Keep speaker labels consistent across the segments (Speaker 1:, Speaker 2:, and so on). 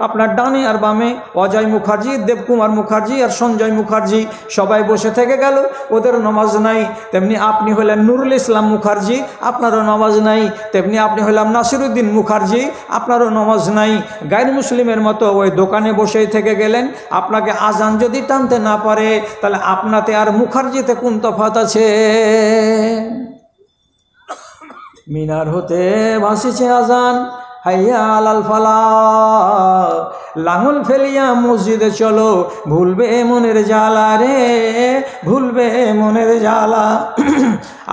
Speaker 1: আপনার ডানে আর বামে অজয় মুখার্জি, দেবকুমার মুখার্জি আর সঞ্জয় মুখার্জি সবাই বসে থেকে গেল, ওদের নামাজ নাই। তেমনি আপনি হলেন নুরুল ইসলাম মুখার্জি, আপনারও নামাজ নাই। তেমনি আপনি হলাম নাসিরুদ্দিন মুখার্জি, আপনারও নামাজ নাই। গায়ের মুসলিমের মতো ওই দোকানে বসেই থেকে গেলেন। আপনাকে আজান যদি টানতে না পারে তাহলে আপনাতে আর মুখার্জিতে কোন তফাৎ আছে? মিনার হতে ভাসিছে আজান, হাইয়া আলাল ফালাহ, লাঙল ফেলিয়া মসজিদে চলো, ভুলবে মনের জ্বালা রে, ভুলবে মনের জ্বালা।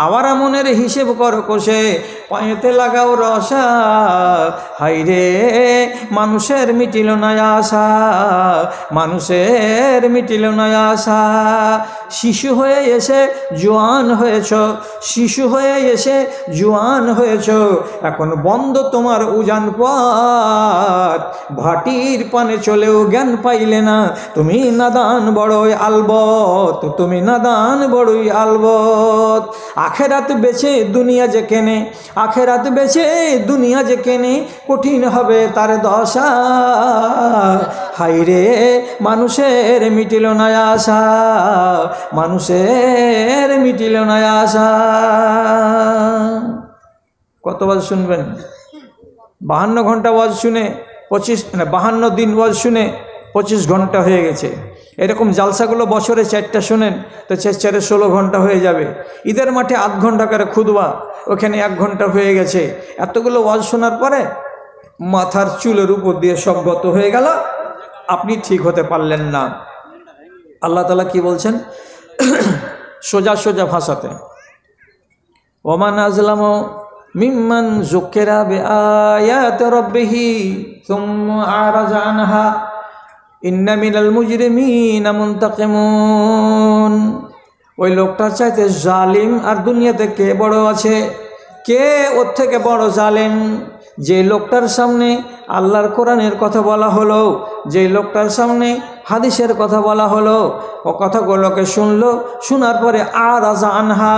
Speaker 1: আওয়ারা মনের হিসেব করো কষে, পায়েতে লাগাও রসা, হাইরে মানুষের মিটিল না আশা, মানুষের মিটিল না আশা। শিশু হয়ে এসে জোয়ান হয়েছ, শিশু হয়ে এসে জোয়ান হয়েছ, এখন বন্ধ তোমার উজান পথ, ভাটির পানে চলেও জ্ঞান পাইলে না, তুমি নাদান বড়ই আলবত, তুমি নাদান বড়ই আলবত। আখেরাত বেচে দুনিয়া যে কেনে, আখেরাত বেচে দুনিয়া যে কেনে, কঠিন হবে তার দশা, হাইরে মানুষের মিটিল না আশা, মানুষের মিটিল না আশা। কত ওয়াজ শুনবেন? 52 ঘন্টা ওয়াজ শুনে 52 দিন ওয়াজ শুনে 25 ঘন্টা হয়ে গেছে। এরকম জালসাগুলো বছরে 4টা শোনেন তো 4 16 ঘন্টা হয়ে যাবে। ঈদের মাঠে আধ ঘন্টা করে খুদবা, ওখানে 1 ঘন্টা হয়ে গেছে। এতগুলো ওয়াজ শোনার পরে মাথার চুলের উপর দিয়ে সব গত হয়ে গেল, আপনি ঠিক হতে পারলেন না। আল্লাহ তাআলা কি বলছেন সোজা সোজা ভাষাতে, ওমান আযলামু মিম্মান যুকিরা বিআয়াতি রাব্বিহি সুম্মা আরাজা আনহা ইন্না মিনাল মুজরিমিনা মুনতাকিমুন। ওই লোকটার চাইতে জালিম আর দুনিয়াতে কে বড় আছে? কে ওর থেকে বড় জালিম? যে লোকটার সামনে আল্লাহর কোরআনের কথা বলা হলো, যে লোকটার সামনে হাদিসের কথা বলা হলো, ও কথাগুলোকে শুনলো, শোনার পরে আরাজা আনহা,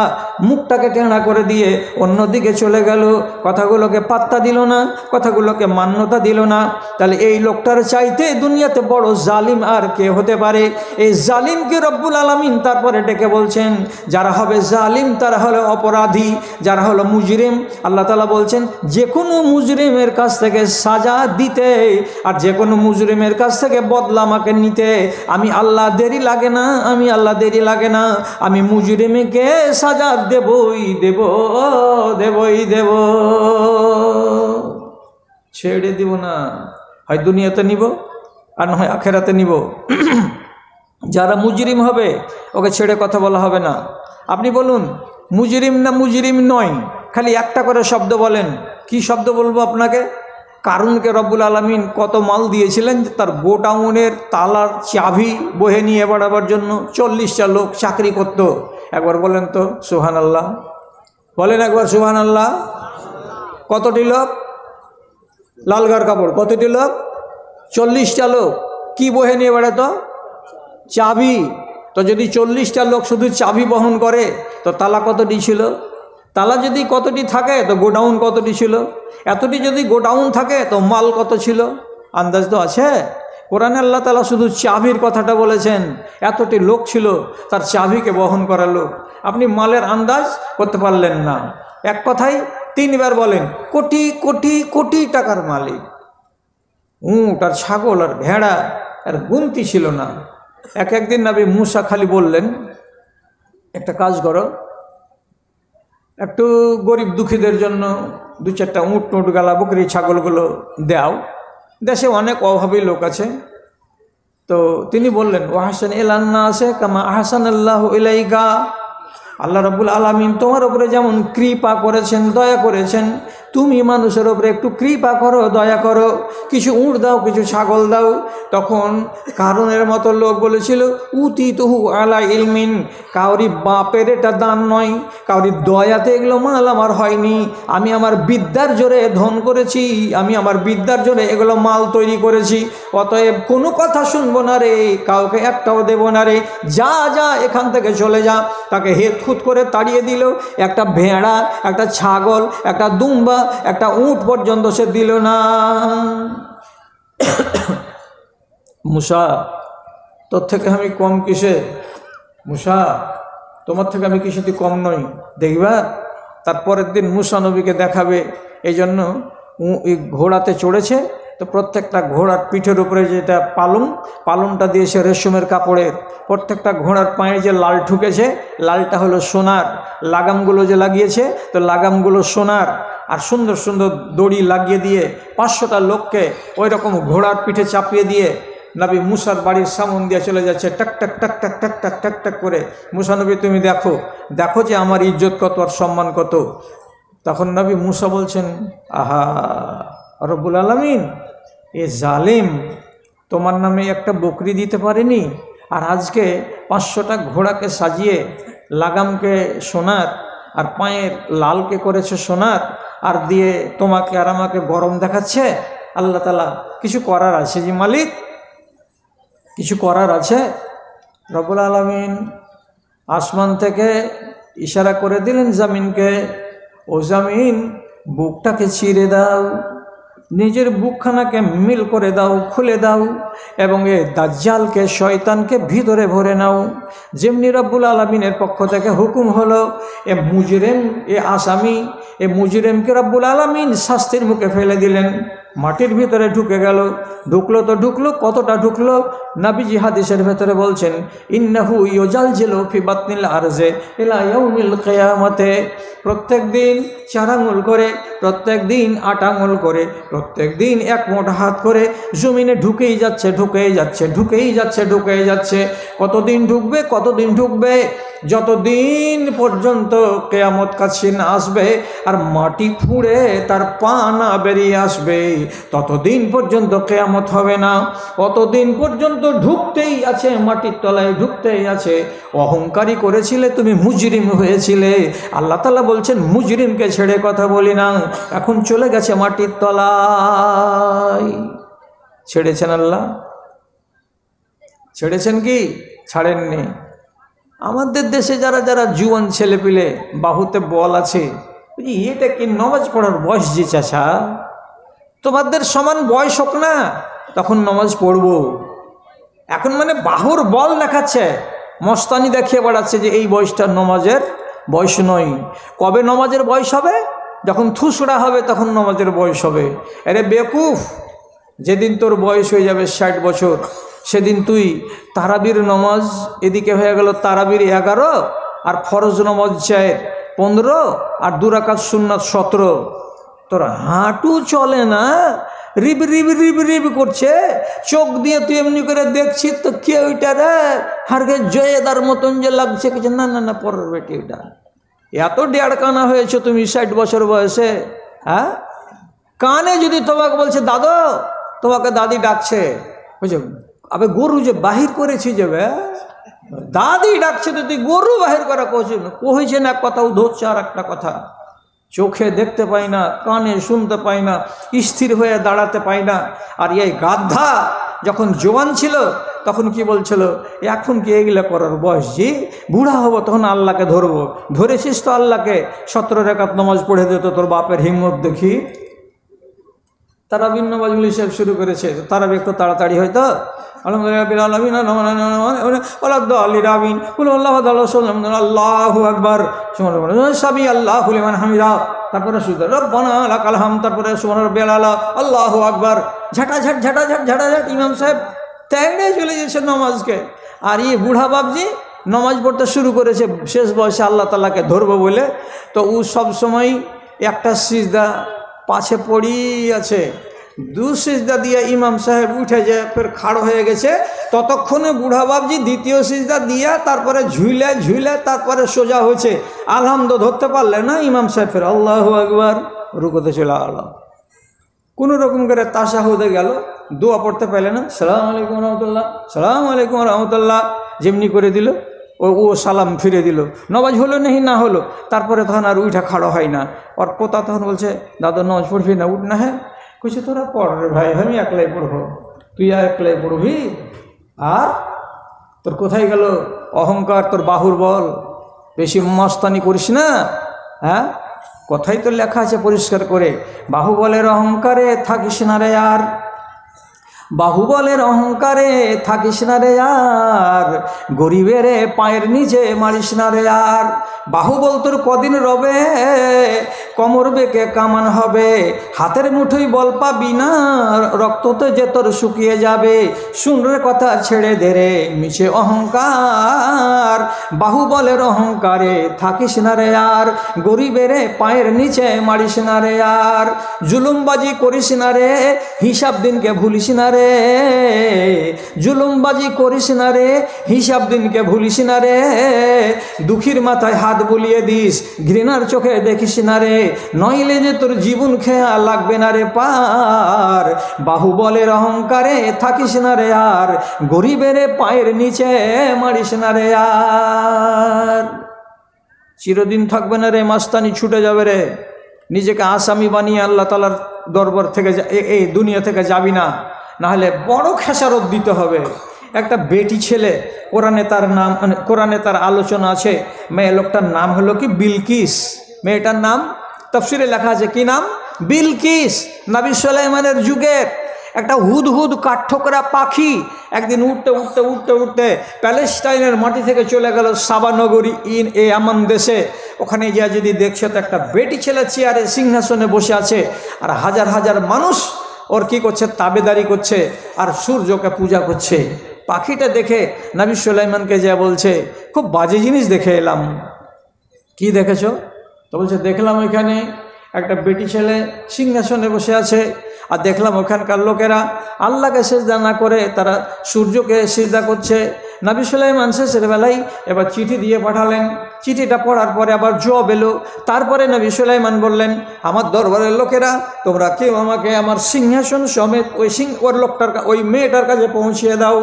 Speaker 1: মুখটাকে টেঁড়া করে দিয়ে অন্যদিকে চলে গেল, কথাগুলোকে পাত্তা দিল না, কথাগুলোকে মান্যতা দিল না, তাহলে এই লোকটার চাইতে দুনিয়াতে বড় জালিম আর কে হতে পারে? এই জালিমকে রব্বুল আলামিন তারপরে ডেকে বলছেন, যারা হবে জালিম তারা হলো অপরাধী, যারা হলো মুজরিম। আল্লাহ তাআলা বলছেন যে কোনো মুজরিমের কাছ থেকে সাজা দিতে আর যে কোনো মুজরিমের কাছ থেকে বদলা আমাকে নিতে আমি আল্লাহ দেরি লাগে না, আমি আল্লাহ দেরি লাগে না, আমি মুজরিমকে সাজা দেবই দেব, দেবই দেব, ছেড়ে দিব না। হয় দুনিয়াতে নিব আর না হয় আখেরাতে নিব। যারা মুজরিম হবে ওকে ছেড়ে কথা বলা হবে না। আপনি বলুন মুজরিম না মুজরিম নয়, খালি একটা করে শব্দ বলেন। কি শব্দ বলবো আপনাকে? কারুনকে রব্বুল আলামিন কত মাল দিয়েছিলেন, তার গোডাউনের তালার চাবি বহে নিয়ে বেড়াবার জন্য 40টা লোক চাকরি করত। একবার বলেন তো সুবহানাল্লাহ, বলেন একবার সুবহানাল্লাহ। কতটি লোক? লালগার কাপড়, কতটি লোক? 40টা লোক। কি বহে নিয়ে বেড়াতো? চাবি। তো যদি 40টা লোক শুধু চাবি বহন করে তো তালা কতটি ছিল? তালা যদি কতটি থাকে তো গোডাউন কতটি ছিল? এতটি যদি গোডাউন থাকে তো মাল কত ছিল? আন্দাজ তো আছে? কোরআনে আল্লাহ তাআলা শুধু চাবির কথাটা বলেছেন, এতটি লোক ছিল তার চাবিকে বহন করা লোক। আপনি মালের আন্দাজ করতে পারলেন না। এক কথায় 3 বার বলেন কোটি কোটি কোটি টাকার মালিক। উট আর ছাগল আর ভেড়া আর গুনতি ছিল না। একদিন নবী মুসা খালি বললেন, একটা কাজ করো, একটু গরিব দুঃখীদের জন্য 2-4টা উট টুট গালা বকরি ছাগলগুলো দাও, দেশে অনেক অভাবী লোক আছে। তো তিনি বললেন ওয়াহসান ইলান নাসে কামা আহসানাল্লাহু ইলাইকা, আল্লাহ রাব্বুল আলামিন তোমার উপরে যেমন কৃপা করেছেন, দয়া করেছেন, তুমি মানুষের উপরে একটু কৃপা করো, দয়া করো, কিছু উট দাও, কিছু ছাগল দাও। তখন কারুনের মতো লোক বলেছিল উতিতুহু আলা ইলমিন, কাউরি বাপের এটা দান নয়, কাউরি দয়াতে এগুলো মাল আমার হয়নি, আমি আমার বিদ্যার জোরে ধন করেছি, আমি আমার বিদ্যার জোরে এগুলো মাল তৈরি করেছি, অতএব কোনো কথা শুনবো না রে, কাউকে একটাও দেবো না রে, যা যা এখান থেকে চলে যা। তাকে হেতখুত করে তাড়িয়ে দিল। একটা ভেড়া, একটা ছাগল, একটা দুম্বা, একটা উট পর্যন্ত সে দিল না। মুসা, তোর থেকে আমি কম কিসে? মুসা, তোমার থেকে আমি কিছুতে কম নই, দেখবা। তারপরের দিন মুসা নবীকে দেখাবে, এই জন্য ঘোড়াতে চড়েছে। তো প্রত্যেকটা ঘোড়ার পিঠের উপরে যেটা পালনটা দিয়েছে রেশমের কাপড়ের। প্রত্যেকটা ঘোড়ার পায়ে যে লাল ঠুকেছে, লালটা হলো সোনার। লাগামগুলো যে লাগিয়েছে, তো লাগামগুলো সোনার। আর সুন্দর সুন্দর দড়ি লাগিয়ে দিয়ে 500টা লোককে ওই রকম ঘোড়ার পিঠে চাপিয়ে দিয়ে নবী মুসার বাড়ির সামন দিয়ে চলে যাচ্ছে, টাক টাক টাক টাক টাক টাক টাক টাক করে। মুসা নবী, তুমি দেখো দেখো যে আমার ইজ্জত কত আর সম্মান কত। তখন নবী মুসা বলছেন, আহা রব্বুল আলামিন, এ জালিম তোমার নামে একটা বকরি দিতে পারেনি, আর আজকে 500টা ঘোড়াকে সাজিয়ে লাগামকে সোনার আর পায়ের লালকে করেছে সোনার, আর দিয়ে তোমাকে আর আমাকে গরম দেখাচ্ছে। আল্লাহ তাআলা কিছু করার আছে জি মালিক, কিছু করার আছে। রব্বুল আলামিন আসমান থেকে ইশারা করে দিলেন জমিনকে, ও জমিন বুকটাকে চিরে দাও, নিজের বুকখানাকে মিল করে দাও, খুলে দাও, এবং এ দাজ্জালকে শয়তানকে ভিতরে ভরে নাও। যেমনি রব্বুল আলামিনের পক্ষ থেকে হুকুম হলো, এ মুজরিম, এ আসামি, এ মুজরিমকে রব্বুল আলামিন শাস্তির মুখে ফেলে দিলেন। মাটির ভিতরে ঢুকে গেল। ঢুকলো তো ঢুকলো, কতটা ঢুকলো? নবীজি হাদিসের ভেতরে বলছেন, ইন্নাহু ইউজালজিলু ফি বাতনিল আরজে ইলা ইয়াউমিল কিয়ামাতে। প্রত্যেক দিন 4 আঙুল করে, প্রত্যেক দিন 8 আঙুল করে, প্রত্যেক দিন 1 মুঠ হাত করে জমিনে ঢুকেই যাচ্ছে, ঢুকেই যাচ্ছে, ঢুকেই যাচ্ছে, ঢুকেই যাচ্ছে। কতদিন ঢুকবে, কতদিন ঢুকবে? যতদিন পর্যন্ত কিয়ামত কাছে না আসবে আর মাটি ফুঁড়ে তার পা না বেরিয়ে আসবে, ততদিন পর্যন্ত কিয়ামত হবে না। ততদিন পর্যন্ত ঢুকতেই আছে, মাটির তলায় ঢুকতেই আছে। অহংকারী করেছিলে তুমি, মুজরিম হয়েছিলে। আল্লাহ তাআলা বলছেন, মুজরিমকে ছেড়ে কথা বলি না, এখন চলে গেছে মাটির তলায়। ছেড়েছেন আল্লাহ? ছেড়েছেন কি? ছাড়েননি। আমাদের দেশে যারা যারা জুয়ান ছেলেপিলে, বাহুতে বল আছে, এটা কি নামাজ পড়ার বয়স যে চাচা? তোমাদের সমান বয়স হোক না, তখন নামাজ পড়বো। এখন মানে বাহুর বল দেখাচ্ছে, মস্তানি দেখিয়ে বেড়াচ্ছে যে এই বয়সটা নামাজের বয়স নয়। কবে নামাজের বয়স হবে? যখন থুসড়া হবে তখন নামাজের বয়স হবে। আরে বেকুফ, যেদিন তোর বয়স হয়ে যাবে 60 বছর, সেদিন তুই তারাবির নামাজ এদিকে হয়ে গেল তারাবির 11, আর ফরজ নামাজ চাই 15, আর 2 রাকাত সুন্নাত 17। তোর হাঁটু চলে না, রিব রিব রিব রিব করছে, চোখ দিয়ে তুই এমনি করে দেখছিস তো কে ওইটা রে, হারকে জয়েদার মতন যে লাগছে, কিছু না না না পরের বেটি ওইটা। এত ডেড়কানা হয়েছে তুমি 60 বছর বয়সে। হ্যাঁ, কানে যদি তোমাকে বলছে দাদু, তোমাকে দাদি ডাকছে, বুঝছো? আবে গরু যে বাহির করেছি যাবে, দাদি ডাকছে তো তুই গরু বাহির করা কইছে না, কথাও ধরছে আর একটা কথা। চোখে দেখতে পাই না, কানে শুনতে পাই না, স্থির হয়ে দাঁড়াতে পাই না। আর এই গাধা যখন জোয়ান ছিল তখন কি বলছিল, এখন কি এগুলো করার বয়স? জি, বুড়া হব তখন আল্লাহকে ধরবো। ধরেছিস তো আল্লাহকে, 17 রাকাত নামাজ পড়ে দিত তোর বাপের হিম্মত দেখি। তারাবির নামাজগুলি সব শুরু করেছে, তারাবি একটু তাড়াতাড়ি হয়তো আল্লাহু আকবার, সামি আল্লাহু লিমান হামিদা, তারপরে রব্বানা লাকাল হামদ, তারপরে সুবহান রাব্বিয়াল আলা, আল্লাহু আকবার। ঝাঁটাঝাট ঝাঁটাঝাট ঝাঁটাঝাট ইমাম সাহেব ত্যাগে চলে যাচ্ছে নামাজকে। আর এই বুড়া বাবজি নামাজ পড়তে শুরু করেছে শেষ বয়সে আল্লাহ তাআলাকে ধরবো বলে। তো ও সবসময় একটা সিজদা পাছে পড়ি আছে, 2 সিজদা দিয়ে ইমাম সাহেব উঠে যায়, ফের খাড়ো হয়ে গেছে। ততক্ষণে বুড়া বাবজি 2য় সিজদা দিয়া তারপরে ঝুলে ঝুলে তারপরে সোজা হয়েছে। আলহামদ ধরতে পারলে না, ইমাম সাহেব ফের আল্লাহু আকবার রুকুতে চলে গেল। কোনো রকম করে তাশাহুদে গেল, দোয়া পড়তে পারলে না, সালাম আলাইকুম রহমতুল্লাহ, সালাম আলাইকুম রহমতুল্লাহ, যেমনি করে দিল ও সালাম ফিরে দিল। নামাজ হলো নাহি না হলো, তারপরে তখন আর উঠা খাড়ো হয় না। ওর পোতা তখন বলছে, দাদা নামাজ পড়বি না? উঠ না। হ্যাঁ, কইছে তোরা পড় রে ভাই, আমি একলাই পড়বো। তুই আর একলাই পড়বি? আর তোর কোথায় গেল অহংকার, তোর বাহুর বল? বেশি মস্তানি করিস না। হ্যাঁ, কথাই তো লেখা আছে পরিষ্কার করে, বাহুবলের অহংকারে থাকিস না রে। আর বাহুবলের অহংকারে থাকিস না রে আর, গরিবের পায়ের নিচে মারিস না রে আর। বাহুবল তোর কদিন রবে, কোমর বেঁকে কামান হবে, হাতের মুঠোই বল পাবি না, রক্ততে যে তোর শুকিয়ে যাবে। শুনরে কথা ছেড়ে দে রে মিছে অহংকার, বাহুবলের অহংকারে থাকিস না রে আর, গরিবের পায়ের নিচে মারিস না রে আর। জুলুমবাজি করিস না রে, হিসাব দিনকে ভুলিস না রে, জুলুমবাজি করিস না রে, হিসাব দিনকে ভুলিস না রে। দুঃখীর মাথায় হাত বুলিয়ে দিস, ঘৃণার চোখে দেখিস না রে, নইলে যে তোর জীবন খেয়া লাগবে না রে পার। বাহুবলের অহংকারে থাকিস না রে আর, গরিবের পায়ের নিচে মারিস না রে আর। চিরদিন থাকবে না রে মাস্তানি, ছুটে যাবে রে। নিজেকে আসামি বানিয়ে আল্লাহ তাআলার দরবার থেকে এই দুনিয়া থেকে যাবি না, নাহলে বড় খেসারত দিতে হবে। একটা বেটি ছেলে, কোরআনে তার নাম, কোরআনে তার আলোচনা আছে, মেয়ে লোকটার নাম হলো কি বিলকিস। মেয়েটার নাম তাফসিরে লেখা আছে, কি নাম? বিলকিস। নবী সুলাইমানের যুগের একটা হুদহুদ কাঠঠোকরা পাখি একদিন উঠতে উঠতে উঠতে উঠতে প্যালেস্টাইনের মাটি থেকে চলে গেল সাবা নগরী ইয়ামান দেশে। ওখানে গিয়ে যদি দেখছে তো একটা বেটি ছেলে চেয়ারে সিংহাসনে বসে আছে, আর হাজার হাজার মানুষ ওর কি করছে, তাবেদারি করছে আর সূর্যকে পূজা করছে। পাখিটা দেখে নবী সুলাইমানকে যা বলছে, খুব বাজে জিনিস দেখে এলাম। কি দেখেছো? তো বলছে, দেখলাম ওইখানে একটা বেটি ছেলে সিংহাসনে বসে আছে, আর দেখলাম ওখানকার লোকেরা আল্লাহকে সিজদা না করে তারা সূর্যকে সিজদা করছে। নবী সুলাইমান শেষের বেলায় এবার চিঠি দিয়ে পাঠালেন। চিঠিটা পড়ার পরে আবার জবাব এলো। তারপরে নবী সুলাইমান বললেন, আমার দরবারের লোকেরা, তোমরা কেউ আমাকে আমার সিংহাসন সমেত ওই লোকটার, ওই মেয়েটার কাছে পৌঁছিয়ে দাও।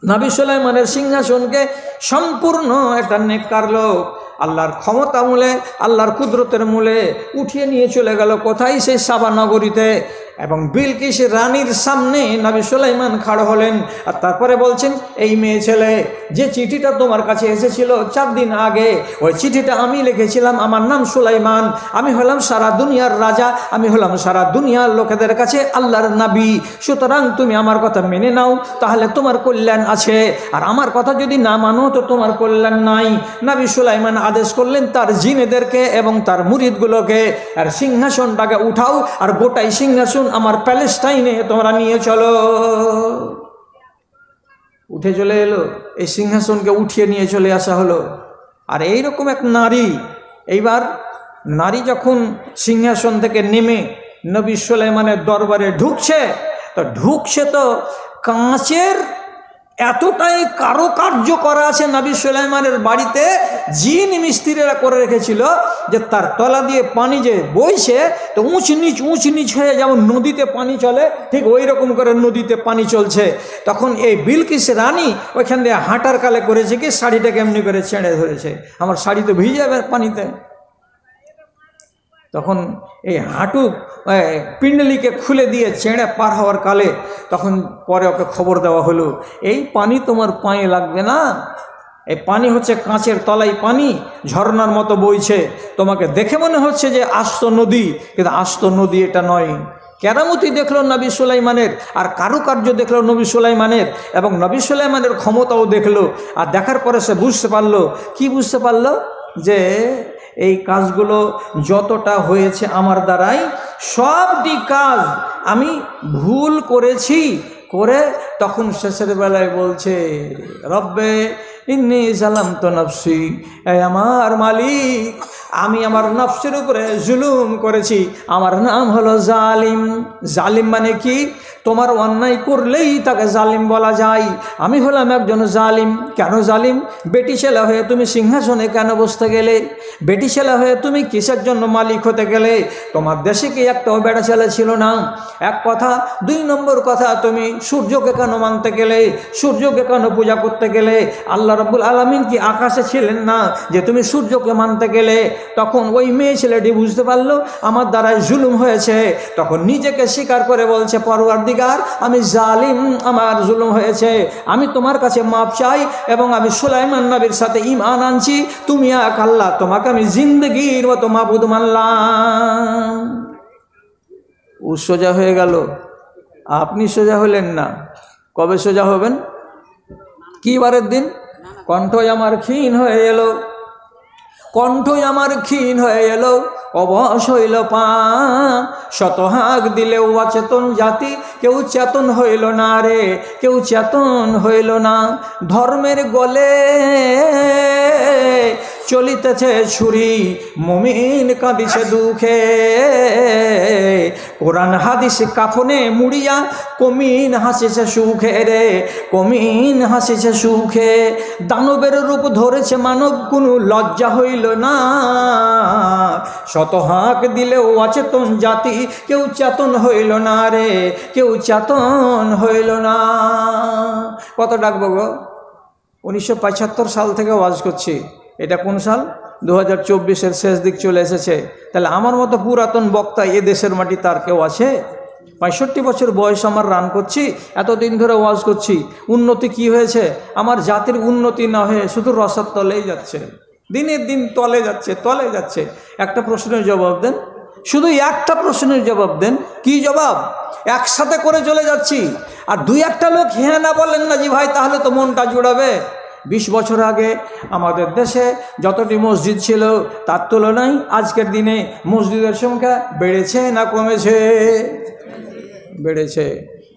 Speaker 1: নবী সুলাইমানের সিংহাসনকে সম্পূর্ণ একটা নেককার লোক আল্লাহর ক্ষমতা মূলে, আল্লাহর কুদরতের মূলে উঠিয়ে নিয়ে চলে গেল কোথায়? সেই সাবা নগরীতে। এবং বিলকিস রানীর সামনে নবী সুলাইমান খাড়া হলেন, আর তারপরে বলছেন, এই মেয়ে ছেলে, যে চিঠিটা তোমার কাছে এসেছিল 4 দিন আগে, ওই চিঠিটা আমি লিখেছিলাম। আমার নাম সুলাইমান, আমি হলাম সারা দুনিয়ার রাজা, আমি হলাম সারা দুনিয়ার লোকেদের কাছে আল্লাহর নবী। সুতরাং তুমি আমার কথা মেনে নাও, তাহলে তোমার কল্যাণ আছে, আর আমার কথা যদি না মানো তো তোমার কল্যাণ নাই। নবী সুলাইমান আদেশ করলেন তার জিনেদেরকে এবং তার মুরিদগুলোকে, আর সিংহাসনটাকে উঠাও, আর গোটাই সিংহাসন আমার প্যালেস্টাইনে তোমরা নিয়ে চলো। উঠে চলে এলো, এই সিংহাসনকে উঠিয়ে নিয়ে চলে আসা হলো। আর এইরকম এক নারী, এইবার নারী যখন সিংহাসন থেকে নেমে নবী সুলাইমানের দরবারে ঢুকছে, তো কাঁচের এতটাই কারুকার্য করা আছে নবী সুলাইমানের বাড়িতে, জিন মিস্ত্রিরা করে রেখেছিল যে তার তলা দিয়ে পানি যে বইছে, তো উঁচ নিচ হয়ে যেমন নদীতে পানি চলে, ঠিক ওই রকম করে নদীতে পানি চলছে। তখন এই বিলকিস রানী ওইখান দিয়ে হাঁটার কালে করেছে কি, শাড়িটাকে এমনি করে ছেড়ে ধরেছে, আমার শাড়ি তো ভিজে যাবে পানিতে। তখন এই হাঁটু পিণ্ডলিকে খুলে দিয়ে ছেড়ে পার হওয়ার কালে তখন পরে ওকে খবর দেওয়া হলো, এই পানি তোমার পায়ে লাগবে না, এই পানি হচ্ছে কাঁচের তলায় পানি, ঝর্ণার মতো বইছে। তোমাকে দেখে মনে হচ্ছে যে আস্ত নদী, কিন্তু আস্ত নদী এটা নয়। কেরামতি দেখলো নবী সুলাইমানের, আর কারুকার্য দেখলো নবী সুলাইমানের, এবং নবী সুলাইমানের ক্ষমতাও দেখলো। আর দেখার পরে সে বুঝতে পারলো, কি বুঝতে পারলো? যে এই কাজগুলো যতটা হয়েছে আমার দ্বারাই, সবটি কাজ আমি ভুল করেছি। করে তখন শেষের বেলায় বলছে, রব্বে ইন্নী জালামতু নফসি, এই আমার মালিক, আমি আমার নফসের উপরে জুলুম করেছি। আমার নাম হলো জালিম। জালিম মানে কি? তোমার অন্যায় করলেই তাকে জালিম বলা যায়। আমি হলাম একজন জালিম। কেন জালিম? বেটি ছেলে হয়ে তুমি সিংহাসনে কেন বসতে গেলে? বেটি ছেলে হয়ে তুমি কিসের জন্য মালিক হতে গেলে? তোমার দেশে কি একটাও বেটা ছেলে ছিল না? এক কথা। 2 নম্বর কথা, তুমি সূর্যকে কেন মানতে গেলে? সূর্যকে কেন পূজা করতে গেলে? আল্লাহ রাব্বুল আলামিন কি আকাশে ছিলেন না যে তুমি সূর্যকে মানতে গেলে? তখন ওই মেয়ে ছেলেটি বুঝতে পারলো আমার দ্বারাই জুলুম হয়েছে। তখন নিজেকে স্বীকার করে বলছে, পরওয়ারদিগার, আমি জালিম, আমার জুলুম হয়েছে, আমি তোমার কাছে মাপ চাই, এবং আমি সুলাইমান নবীর সাথে ঈমান আনছি, তুমি এক আল্লাহ, তোমাকে আমি জিন্দগির মতো মাবুদ মানলাম। ও সোজা হয়ে গেল, আপনি সোজা হলেন না, কবে সোজা হবেন? কি বারের দিন? কণ্ঠ আমার ক্ষীণ হয়ে এলো, কণ্ঠ আমার ক্ষীণ হয়ে এলো, অবশ হইল পা, শতহাগ দিলেও অচেতন জাতি, কেউ চেতন হইল না রে, কেউ চেতন হইল না। ধর্মের গলে চলিতেছে ছুরি, মুমিন কাঁদিছে দুঃখে, কোরআন হাদিস কাফনে মুড়িয়া, কমিন হাসিছে সুখে রে, কমিন হাসিছে সুখে। দানবের রূপ ধরেছে মানব, কোনো লজ্জা হইল না, শতহাক দিলেও অচেতন জাতি, কেউ চেতন হইল না রে, কেউ চেতন হইল না। কত ডাকবো গো? 1975 সাল থেকে ওয়াজ করছি, এটা কোন সাল? 2024-এর শেষ দিক চলে এসেছে। তাহলে আমার মতো পুরাতন বক্তা এ দেশের মাটি তার কেউ আছে? 65 বছর বয়স আমার, রান করছি, এতদিন ধরে ওয়াজ করছি। উন্নতি কি হয়েছে? আমার জাতির উন্নতি না হয়ে শুধু রসার তলেই যাচ্ছে, দিনের দিন তলে যাচ্ছে, তলে যাচ্ছে। একটা প্রশ্নের জবাব দেন, শুধু একটা প্রশ্নের জবাব দেন। কি জবাব? একসাথে করে চলে যাচ্ছি, আর দুই একটা লোক হ্যাঁ না বলেন না জি ভাই, তাহলে তো মনটা জুড়াবে। 20 বছর আগে আমাদের দেশে যতটি মসজিদ ছিল তার তুলনায় আজকের দিনে মসজিদের সংখ্যা বেড়েছে না কমেছে? বেড়েছে।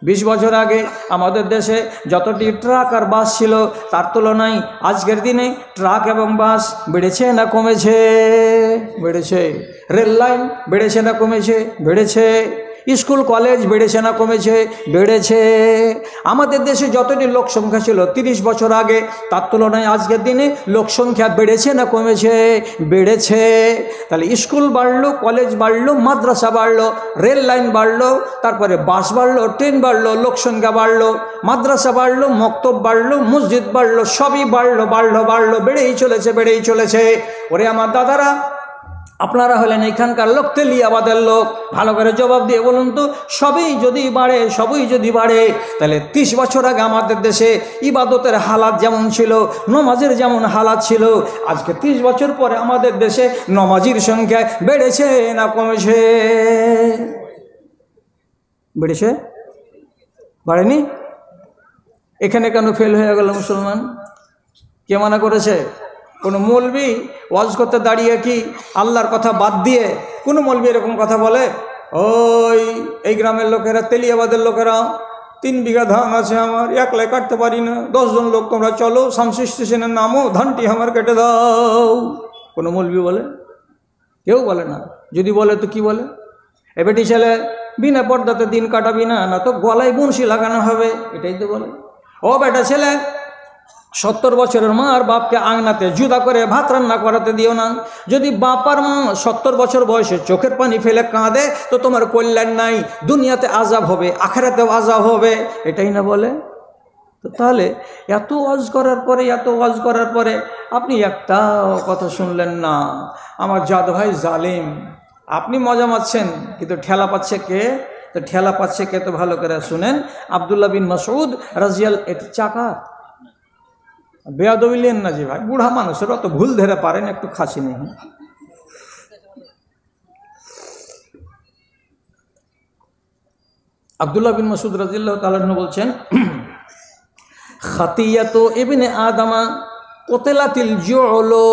Speaker 1: 20 বছর আগে আমাদের দেশে যতটি ট্রাক আর বাস ছিল তার তুলনায় আজকের দিনে ট্রাক এবং বাস বেড়েছে না কমেছে? বেড়েছে। রেল লাইন বেড়েছে না কমেছে? বেড়েছে। স্কুল কলেজ বেড়েছে না কমেছে? বেড়েছে। আমাদের দেশে যতটি লোক সংখ্যা ছিল 30 বছর আগে তার তুলনায় আজকের দিনে লোক সংখ্যা বেড়েছে না কমেছে? বেড়েছে। তাহলে স্কুল বাড়লো, কলেজ বাড়লো, মাদ্রাসা বাড়লো, রেল লাইন বাড়লো, তারপরে বাস বাড়লো, ট্রেন বাড়লো, লোক সংখ্যা বাড়লো, মাদ্রাসা বাড়লো, মক্তব বাড়লো, মসজিদ বাড়লো, সবই বাড়লো বাড়লো বাড়লো, বেড়েই চলেছে, বেড়েই চলেছে। ওরে আমার দাদারা, আপনারা হলেন এখানকার লোক, তেলিয়াবাদের লোক, ভালো করে জবাব দিয়ে বলুন তো, সবই যদি বাড়ে, সবই যদি বাড়ে, তাহলে 30 বছর আগে আমাদের দেশে ইবাদতের হালাত যেমন ছিল, নমাজের যেমন হালাত ছিল, আজকে 30 বছর পরে আমাদের দেশে নমাজির সংখ্যা বেড়েছে না কমেছে? বেড়েছে, বাড়েনি? এখানে কেন ফেল হয়ে গেল মুসলমান? কে মানা করেছে? কোনো মৌলবি ওয়াজ করতে দাঁড়িয়ে কি আল্লাহর কথা বাদ দিয়ে কোনো মৌলবি এরকম কথা বলে? এই গ্রামের লোকেরা, তেলিয়াবাদের লোকেরা, 3 বিঘা ধান আছে আমার, একলাই কাটতে পারি না, 10 জন লোক তোমরা চলো, শামসি স্টেশনের নামও, ধানটি আমার কেটে দাও। কোনো মৌলবি বলে? কেউ বলে না। যদি বলে তো কি বলে? এ বেটি ছেলে, বিনা পর্দাতে দিন কাটাবি না, না তো গলায় বংশী লাগানো হবে, এটাই তো বলে। ও বেটা ছেলে, 70 বছরের মা আর বাপকে আঙনাতে জুদা করে ভাত রান্না করাতে দিও না। যদি বাপ আর মা 70 বছর বয়সে চোখের পানি ফেলে কাঁদে তো তোমার কল্যাণ নাই, দুনিয়াতে আযাব হবে, আখিরাতেও আযাব হবে, এটাই না বলে? তো তাহলে এত ওয়াজ করার পরে, এত ওয়াজ করার পরে আপনি একটা কথা শুনলেন না। আমার জাদ ভাই জালিম, আপনি মজা মারছেন, কিন্তু ঠেলা পাচ্ছে কে? তো ঠেলা পাচ্ছে কে তো ভালো করে শুনেন। আব্দুল্লাহ বিন মাসউদ রাদিয়াল্লাহু, এটি চাকা বেয়াদবি লেন না যে ভাই, বুড়া মানুষের অত ভুল ধরে পারেন, একটু খাসি নেই। আব্দুল্লাহ বিন মাসউদ রাদিয়াল্লাহু তাআলা আনহু বলছেন, খাতিয়াতু ইবনে আদমা কুতিলাতিল জুলু,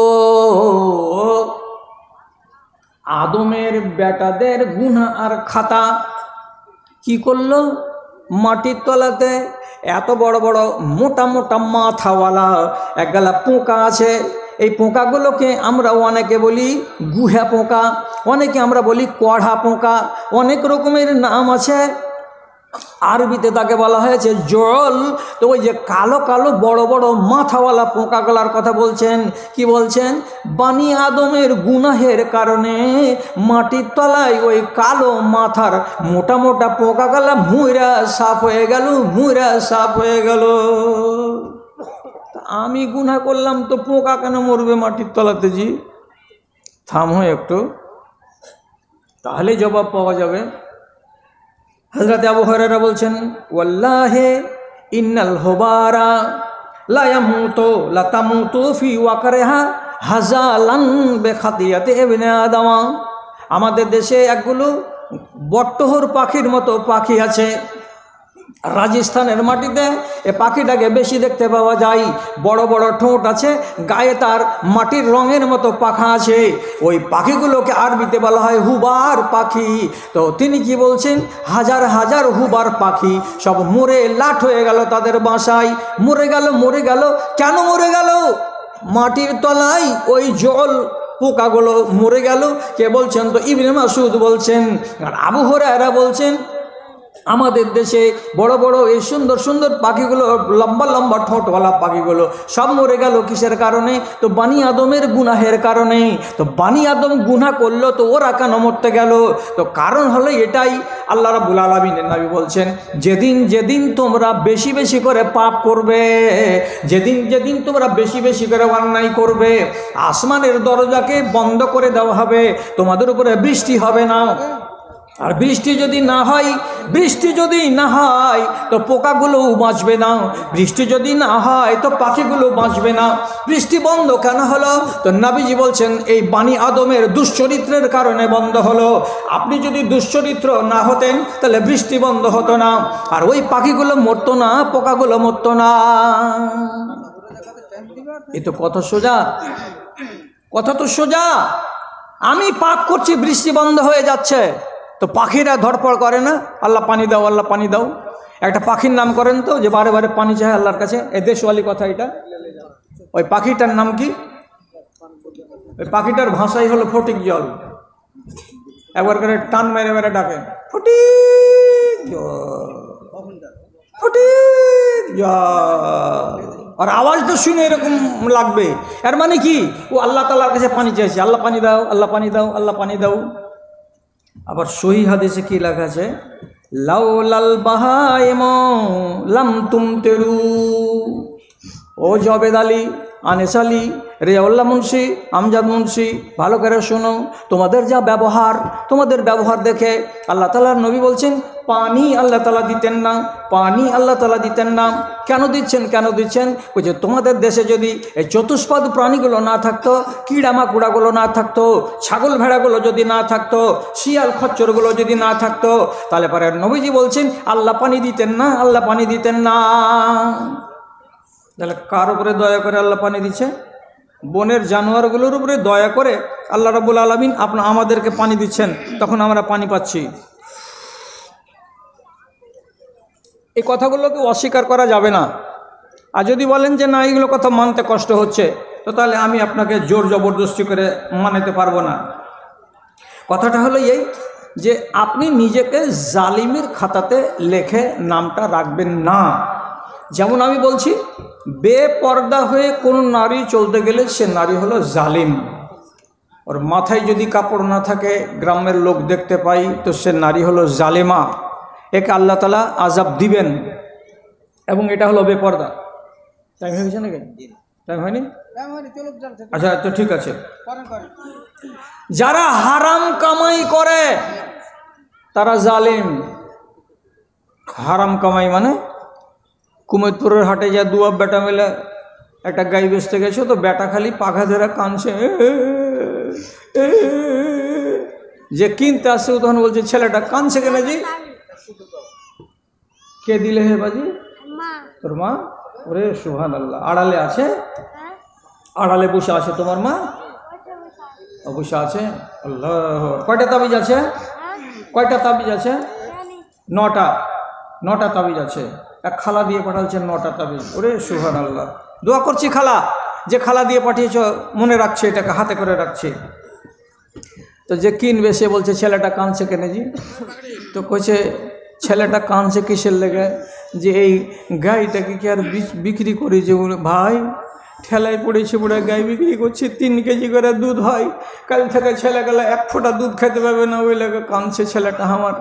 Speaker 1: আদমের বেটাদের গুনাহ আর খাতা কি করলো? মাটির তলাতে এত বড় বড় মোটা মোটা মাথাওয়ালা একগালা পোকা আছে। এই পোকাগুলোকে আমরা অনেকে বলি গুহা পোকা, অনেকে আমরা বলি কড়া পোকা, অনেক রকমের নাম আছে। আরবিতে তাকে বলা হয়েছে জল। তো ওই যে কালো কালো বড় বড় মাথাওয়ালা পোকাগুলার কথা বলছেন। কি বলছেন? বানি আদমের গুনাহের কারণে মাটির তলায় ওই কালো মাথার মোটা মোটা পোকাগুলা মুইরা সাফ হয়ে গেল, মুইরা সাফ হয়ে গেল। আমি গুনাহ করলাম তো পোকা কেন মরবে মাটির তলাতে? জি থামো একটু, তাহলে জবাব পাওয়া যাবে। হযরত আবু হুরায়রা বলছেন, ওয়াল্লাহি ইন্নাল হুবারা লা ইয়ামুতু লা তামুতু ফি ওয়াকরিহা হাজালান বিখাতিয়াতি ইবনে আদম। আমাদের দেশে একগুলো বট্টহর পাখির মতো পাখি আছে, রাজস্থানের মাটিতে এ পাখিটাকে বেশি দেখতে পাওয়া যায়। বড় বড় ঠোঁট আছে, গায়ে তার মাটির রঙের মতো পাখা আছে। ওই পাখিগুলোকে আরবিতে বলা হয় হুবার পাখি। তো তিনি কি বলছেন, হাজার হাজার হুবার পাখি সব মরে লাট হয়ে গেল তাদের বাসায়। মরে গেল। কেন মরে গেল? মাটির তলায় ওই জল পোকাগুলো মরে গেল। কে বলছেন? তো ইবনে মাসউদ বলছেন। আর আবু হুরায়রা বলছেন, আমাদের দেশে বড় বড় এই সুন্দর সুন্দর পাখিগুলো, লম্বা লম্বা ঠোঁটওয়ালা পাখিগুলো সব মরে গেল কিসের কারণে? তো বানি আদমের গুনাহের কারণে। তো বানি আদম গুনাহ করলো, তো ওরা কেন মরতে গেল? তো কারণ হলো এটাই। আল্লাহ রাব্বুল আলামিনের নবী বলছেন, যেদিন যেদিন তোমরা বেশি বেশি করে পাপ করবে, যেদিন যেদিন তোমরা বেশি বেশি করে অন্যায় করবে, আসমানের দরজাকে বন্ধ করে দেওয়া হবে, তোমাদের উপরে বৃষ্টি হবে না। আর বৃষ্টি যদি না হয় তো পোকাগুলো বাঁচবে না, বৃষ্টি যদি না হয় তো পাখিগুলো বাঁচবে না। বৃষ্টি বন্ধ কেন হলো? তো নবীজি বলছেন এই বানি আদমের দুশ্চরিত্রের কারণে বন্ধ হলো। আপনি যদি দুশ্চরিত্র না হতেন তাহলে বৃষ্টি বন্ধ হতো না, আর ওই পাখিগুলো মরতো না, পোকাগুলো মরতো না। এ তো কথা সোজা, কথা তো সোজা। আমি পাপ করছি, বৃষ্টি বন্ধ হয়ে যাচ্ছে, তো পাখিরা ধড়পড় করে না, আল্লাহ পানি দাও, আল্লাহ পানি দাও। একটা পাখির নাম করেন তো, যে বারে বারে পানি চায় আল্লাহর কাছে। এ দেশওয়ালি কথা এটা। ওই পাখিটার নাম কি? ওই পাখিটার ভাষাই হলো ফটিক জল। একবার করে টান মেরে মেরে ডাকে, ফটিক জল, ফটিক জল। আর আওয়াজটা শুনে এরকম লাগবে। এর মানে কি? ও আল্লাহ তাআলার কাছে পানি চাইছে, আল্লাহ পানি দাও, আল্লাহ পানি দাও, আল্লাহ পানি দাও। আবার সহিহ হাদিসে কি লেখা আছে? লাউলাল বাহাইম লাম তুমতিরু। ও জবেদ আলী, আনিস আলী, রেজাউল্লাহ মুন্সি, আমজাদ মুন্সি, ভালো করে শোনো। তোমাদের যা ব্যবহার, তোমাদের ব্যবহার দেখে আল্লাহ তাআলার নবী বলছেন পানি আল্লাহ তাআলা দিতেন না, পানি আল্লাহ তাআলা দিতেন না। কেন দিচ্ছেন? ওই যে তোমাদের দেশে যদি এই চতুষ্পাদ প্রাণীগুলো না থাকতো, কীড়ামাকুড়াগুলো না থাকতো, ছাগল ভেড়াগুলো যদি না থাকতো, শিয়াল খচ্চরগুলো যদি না থাকতো, তাহলে পরে নবীজি বলছেন আল্লাহ পানি দিতেন না, আল্লাহ পানি দিতেন না। তাহলে কার উপরে দয়া করে আল্লাহ পানি দিচ্ছে? বনের জানোয়ারগুলোর উপরে দয়া করে আল্লাহ রাব্বুল আলামিন আমাদেরকে পানি দিচ্ছেন, তখন আমরা পানি পাচ্ছি। এই কথাগুলোকে অস্বীকার করা যাবে না। আর যদি বলেন যে না, এইগুলো কথা মানতে কষ্ট হচ্ছে, তো তাহলে আমি আপনাকে জোর জবরদস্তি করে মানাতে পারবো না। কথাটা হলো এই যে আপনি নিজেকে জালিমের খাতাতে লেখে নামটা রাখবেন না। যেমন আমি বলছি, বেপর্দা হয়ে কোনো নারী চলতে গেলে সে নারী হলো জালিম। ওর মাথায় যদি কাপড় না থাকে, গ্রামের লোক দেখতে পাই, তো সে নারী হলো জালেমা। একে আল্লাহ তাআলা আযাব দিবেন, এবং এটা হলো বেপর্দা। টাইম হয়ে গেছে নাকি? টাইম হয়নি? আচ্ছা, তো ঠিক আছে। যারা হারাম কামাই করে তারা জালিম। হারাম কামাই মানে কুমোদপুরের হাটে যা দুয়া বেটা মিলে একটা গাই বেচতে গেছে, তো বেটা খালি পাখা ধরে কাঁদছে। যে কিনতে আসছে তখন বলছে ছেলেটা কাঁদছে কেন? জি কে দিলে হে বাজি? তোর মা। ওরে সুবহানাল্লাহ। আড়ালে আছে? আড়ালে বসে আছে তোমার মা? বসে আছে। আল্লাহ। কয়টা তাবিজ আছে? কয়টা তাবিজ আছে? 9টা তাবিজ আছে। এক খালা দিয়ে পাঠাচ্ছেন 9টা তাবিজ। ওরে সুবহানাল্লাহ। দোয়া করছি খালা, যে খালা দিয়ে পাঠিয়েছ মনে রাখছে, এটাকে হাতে করে রাখছে। তো যে কিনবে সে বলছে ছেলেটা কাঁদছে কেন জি? তো কইছে ছেলেটা কাঁদছে কিসের লেগে? যে এই গাইটাকে কি আর বিক্রি করি? যে ভাই ঠেলায় পড়েছে, পুরো গাই বিক্রি করছে, 3 কেজি করে দুধ হয়। কাল থেকে ছেলেগুলো 1 ফোঁটা দুধ খেতে পাবে না, ওই লেগে কাঁদছে ছেলেটা আমার।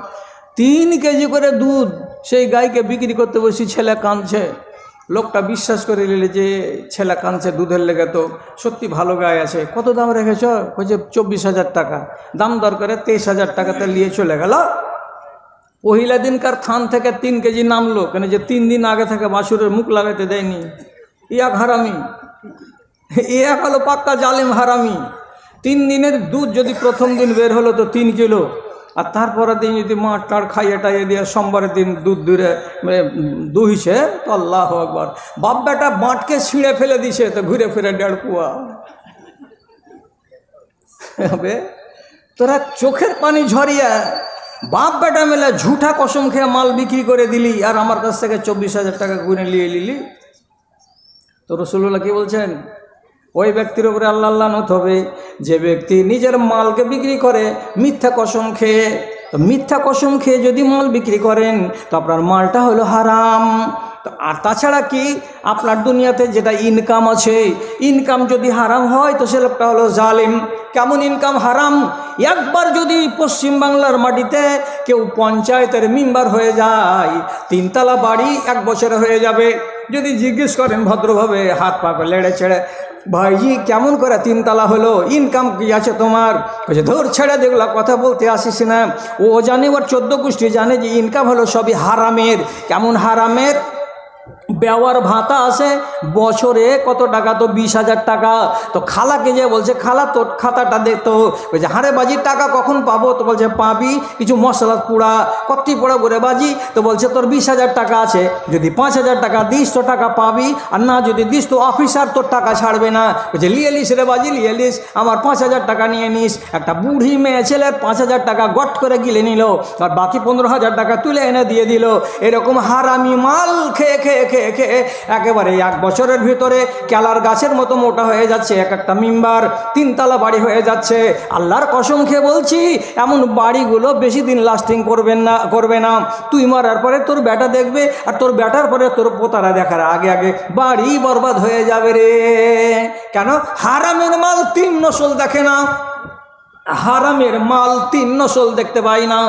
Speaker 1: 3 কেজি করে দুধ সেই গাইকে বিক্রি করতে বসি, ছেলে কাঁদছে। লোকটা বিশ্বাস করে নিলে যে ছেলে কাঁদছে দুধের লেগে, তো সত্যি ভালো গাই আছে। কত দাম রেখেছ? বলছে 24,000 টাকা। দাম দর করে 23,000 টাকাতে নিয়ে চলে গেল। পহিলা দিনকার থান থেকে 3 কেজি নামলো কেন? যে 3 দিন আগে থেকে বাছুরের মুখ লাগাতে দেয়নি। এক হারামি, এক হলো পাক্কা জালেম হারামি। 3 দিনের দুধ যদি প্রথম দিন বের হলো তো 3 কিলো, আর তারপরের দিন যদি মাঠ টাড় খাইয়ে টাইয়ে দিয়ে সোমবারের দিন দুধ দুহিছে তো আল্লাহ আকবার, বাপ বেটা বাঁটকে ছিঁড়ে ফেলে দিছে তো ঘুরে ফিরে 1.5 কুয়া হবে। তোরা চোখের পানি ঝরিয়ে বাপ বেটা মেলে ঝুঠা কসম খেয়ে মাল বিক্রি করে দিলি আর আমার কাছ থেকে 24,000 টাকা গুনে নিয়ে নিলি। তো রাসূলুল্লাহ কি বলছেন? ওই ব্যক্তির উপরে আল্লাহ লানত হবে যে ব্যক্তি নিজের মালকে বিক্রি করে মিথ্যা কসম খেয়ে। তো মিথ্যা কসম খেয়ে যদি মাল বিক্রি করেন তো আপনার মালটা হলো হারাম। তো আর তাছাড়া কি আপনার দুনিয়াতে যেটা ইনকাম আছে, ইনকাম যদি হারাম হয় তো সে লোকটা হলো জালিম। কেমন ইনকাম হারাম? একবার যদি পশ্চিমবাংলার মাটিতে কেউ পঞ্চায়েতের মেম্বার হয়ে যায়, 3 তলা বাড়ি 1 বছরে হয়ে যাবে। যদি জিজ্ঞেস করেন ভদ্রভাবে হাত পা করে লেড়ে ছেড়ে, ভাইজি কেমন করে 3 তলা হলো, ইনকাম কি আছে তোমার? বলছে ধর ছেড়ে দেখলা কথা বলতে আসিস না। ও জানে, ওর 14 গোষ্ঠী জানে যে ইনকাম হলো সবই হারামের। কেমন হারামের? বেওয়ার ভাতা আছে বছরে কত টাকা? তো 20,000 টাকা। তো খালাকে যে বলছে খালা তোর খাতাটা দেখতো, বলছে হারে বাজি টাকা কখন পাবো? তো বলছে পাবি কিছু মশলা পোড়া কত্তি পোড়া করে বাজি। তো বলছে তোর 20,000 টাকা আছে, যদি 5,000 টাকা দিস তো টাকা পাবি, আর না যদি দিস তো অফিসার তোর টাকা ছাড়বে না। বলছে লিয়ে লিস রে বাজি, লিয়ে লিস, আমার 5,000 টাকা নিয়ে নিস। একটা বুড়ি মেয়ে ছেলে 5,000 টাকা গট করে গিলে নিল, আর বাকি 15,000 টাকা তুলে এনে দিয়ে দিল। এরকম হারামি মাল খেয়ে খেয়ে খেয়ে খেয়ে একেবারে 1 বছরের ভিতরে কেলার গাছের মতো মোটা হয়ে যাচ্ছে। একটা মেম্বার 3 তলা বাড়ি হয়ে যাচ্ছে। আল্লাহর কসম খেয়ে বলছি, এমন বাড়িগুলো বেশি দিন লাস্টিং করবে না। তুই মরার পরে তোর বেটা দেখবে, আর তোর বেটার পরে তোর পোতারা দেখার আগে আগে বাড়ি বরবাদ হয়ে যাবে রে। কেন? হারামের মাল 3 নসল দেখে না। হারামের মাল 3 নসল দেখতে পাই না।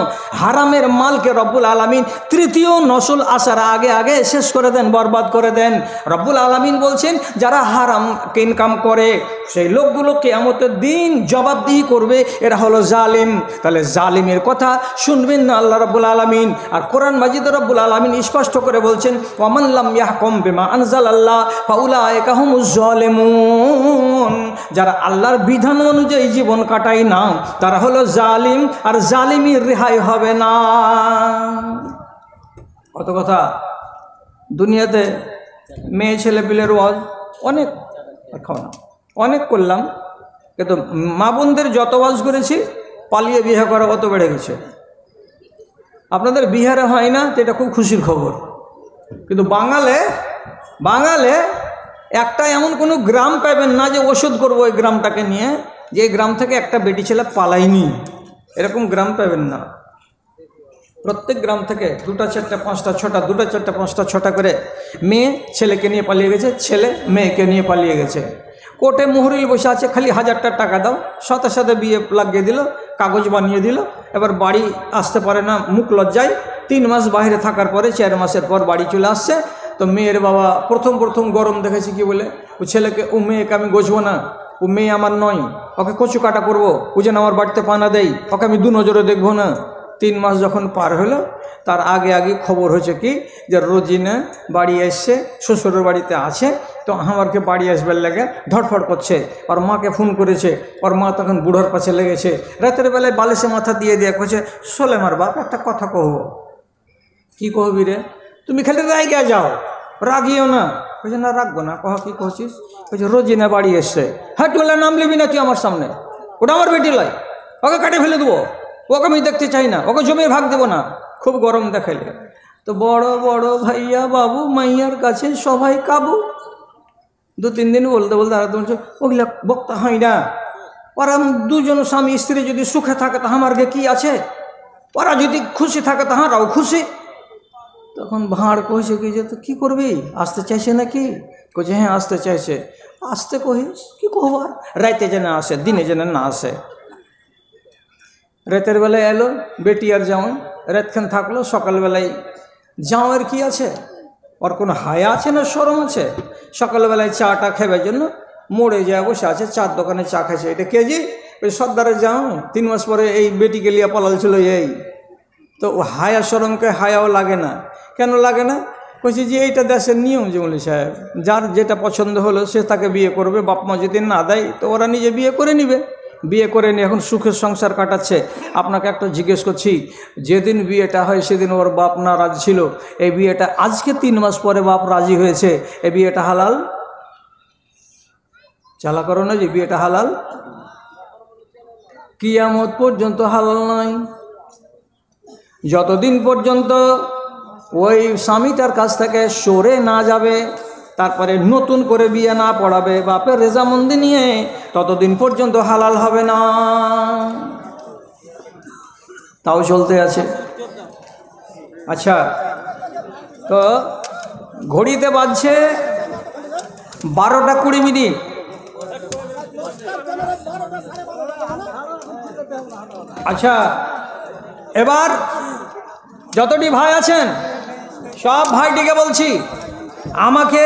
Speaker 1: হারামের মালকে রব্বুল আলামিন 3য় নসল আসার আগে আগে শেষ করে দেন, বরবাদ করে দেন। রব্বুল আলামিন বলছেন যারা হারাম ইনকাম করে সেই লোকগুলো কিয়ামতের দিন জবাবদিহি করবে, এরা হলো জালিম। তাহলে জালিমের কথা শুনবেন না আল্লাহ রব্বুল আলামিন। আর কোরআন মাজিদে রব্বুল আলামিন স্পষ্ট করে বলছেন ওয়ামান লাম ইয়াহকুম বিমা আনজালাল্লাহ ফাউলাইকা হুমুজ জালিমুন। যারা আল্লাহর বিধান অনুযায়ী জীবন কাটায় না তারা হলো জালিম, আর জালিমের রেহাই হবে না। কত কথা। দুনিয়াতে মেয়ে ছেলে পিলের ওয়াজ অনেক করলাম, কিন্তু মা বোনদের যত ওয়াজ করেছি পালিয়ে বিয়ে করা অত বেড়ে গেছে। আপনাদের বিহারে হয় না, তো এটা খুব খুশির খবর। কিন্তু বাঙালে একটা এমন কোনো গ্রাম পাবেন না যে ওষুধ করবো ওই গ্রামটাকে নিয়ে, যে গ্রাম থেকে একটা বেটি ছেলে পালায়নি, এরকম গ্রাম পাবেন না। প্রত্যেক গ্রাম থেকে 2টা 4টা 5টা 6টা 2টা 4টা 5টা 6টা করে মেয়ে ছেলেকে নিয়ে পালিয়ে গেছে, ছেলে মেয়েকে নিয়ে পালিয়ে গেছে। কোর্টে মুহুরিল বসে আছে, খালি 1000 টাকা দাও, সাথে সাথে বিয়ে লাগিয়ে দিল, কাগজ বানিয়ে দিল। এবার বাড়ি আসতে পারে না মুখ লজ্জায়। 3 মাস বাইরে থাকার পরে 4 মাসের পর বাড়ি চলে আসছে। তো মেয়ের বাবা প্রথম গরম দেখেছি কি বলে, ও ছেলেকে ও মেয়েকে আমি গোছবো না, ও মেয়ে আমার নয়, ওকে কচু কাটা করবো, ও যেন আমার বাড়িতে পানা দেয়, ওকে আমি 2 নজরে দেখবো না। 3 মাস যখন পার হলো তার আগে আগে খবর হয়েছে কি যে রোজিনা বাড়ি এসছে, শ্বশুরের বাড়িতে আছে। তো আমারকে বাড়ি আসবার লাগে ধড়ফড় করছে, ওর মাকে ফোন করেছে, ওর মা তখন বুড়োর পাশে লেগেছে। রাতের বেলায় বালিশে মাথা দিয়ে কইছে সোলেমার বাপ একটা কথা কহবো। কি কহবি রে? তুমি খালি রাইগা যাও, রাগিও না। বলছে না রাখবো না। কহ কি কহছিস? বলছে রোজিনা বাড়ি এসছে। হ্যাঁ টোলা নাম লিবি না তুই আমার সামনে, ওটা আমার বেটি লাই, ওকে কাটে ফেলে দেবো, ওকে আমি দেখতে চাই না, ওকে জমিয়ে ভাগ দেবো না। খুব গরম দেখাইলে। তো বড় বড় ভাইয়া বাবু মাইয়ার কাছে সবাই কাবু। 2-3 দিন বলতে বলতে আর বলছে ওগুলা বক্তা হয় না। ওরা 2জন স্বামী স্ত্রী যদি সুখে থাকে তা আমার কি আছে, ওরা যদি খুশি থাকে তাহারাও খুশি। তখন ভাঁড় কইছে কি যে তো কী করবি, আসতে চাইছে নাকি? কইছে হ্যাঁ আসতে চাইছে। আসতে কহিস কি কহবার, রাইতে যেন আসে, দিনে যেন না আসে। রাতের বেলায় এলো বেটি আর জামাই, রাতখান থাকলো। সকালবেলায় জামাইয়ের কি আছে, ওর কোনো হায়া আছে না শরম আছে? সকালবেলায় চাটা খাবার জন্য মোড়ে যায় বসে আছে, চার দোকানে চা খাইছে। এটা কেজি ওই সর্দারের জামাই 3 মাস পরে এই বেটিকে লিয়া পালাল ছিল। এই তো ও হায়া শরমকে হায়াও লাগে না। কেন লাগে না? কইছি যে এইটা দেশের নিয়ম জমলি সাহেব, যার যেটা পছন্দ হলো সে তাকে বিয়ে করবে। বাপ মা যদি না দেয় তো ওরা নিজে বিয়ে করে নিবে। বিয়ে করে নিয়ে এখন সুখের সংসার কাটাচ্ছে। আপনাকে একটা জিজ্ঞেস করছি, যেদিন বিয়েটা হয় সেদিন ওর বাপ না রাজি ছিল, এই বিয়েটা আজকে 3 মাস পরে বাপ রাজি হয়েছে, এই বিয়েটা হালাল? চালা করো না যে বিয়েটা হালাল, কিয়ামত পর্যন্ত হালাল নয়। যতদিন পর্যন্ত ওই স্বামীটার কাছ থেকে সরে না যাবে, তারপরে নতুন করে বিয়ে না পড়াবে বাপের রেজামন্দি নিয়ে, ততদিন পর্যন্ত হালাল হবে না। তাও চলতে আছে। আচ্ছা, তো ঘড়িতে বাজছে 12টা 20 মিনিট। আচ্ছা, এবার যতটি ভাই আছেন সব ভাইটিকে বলছি, আমাকে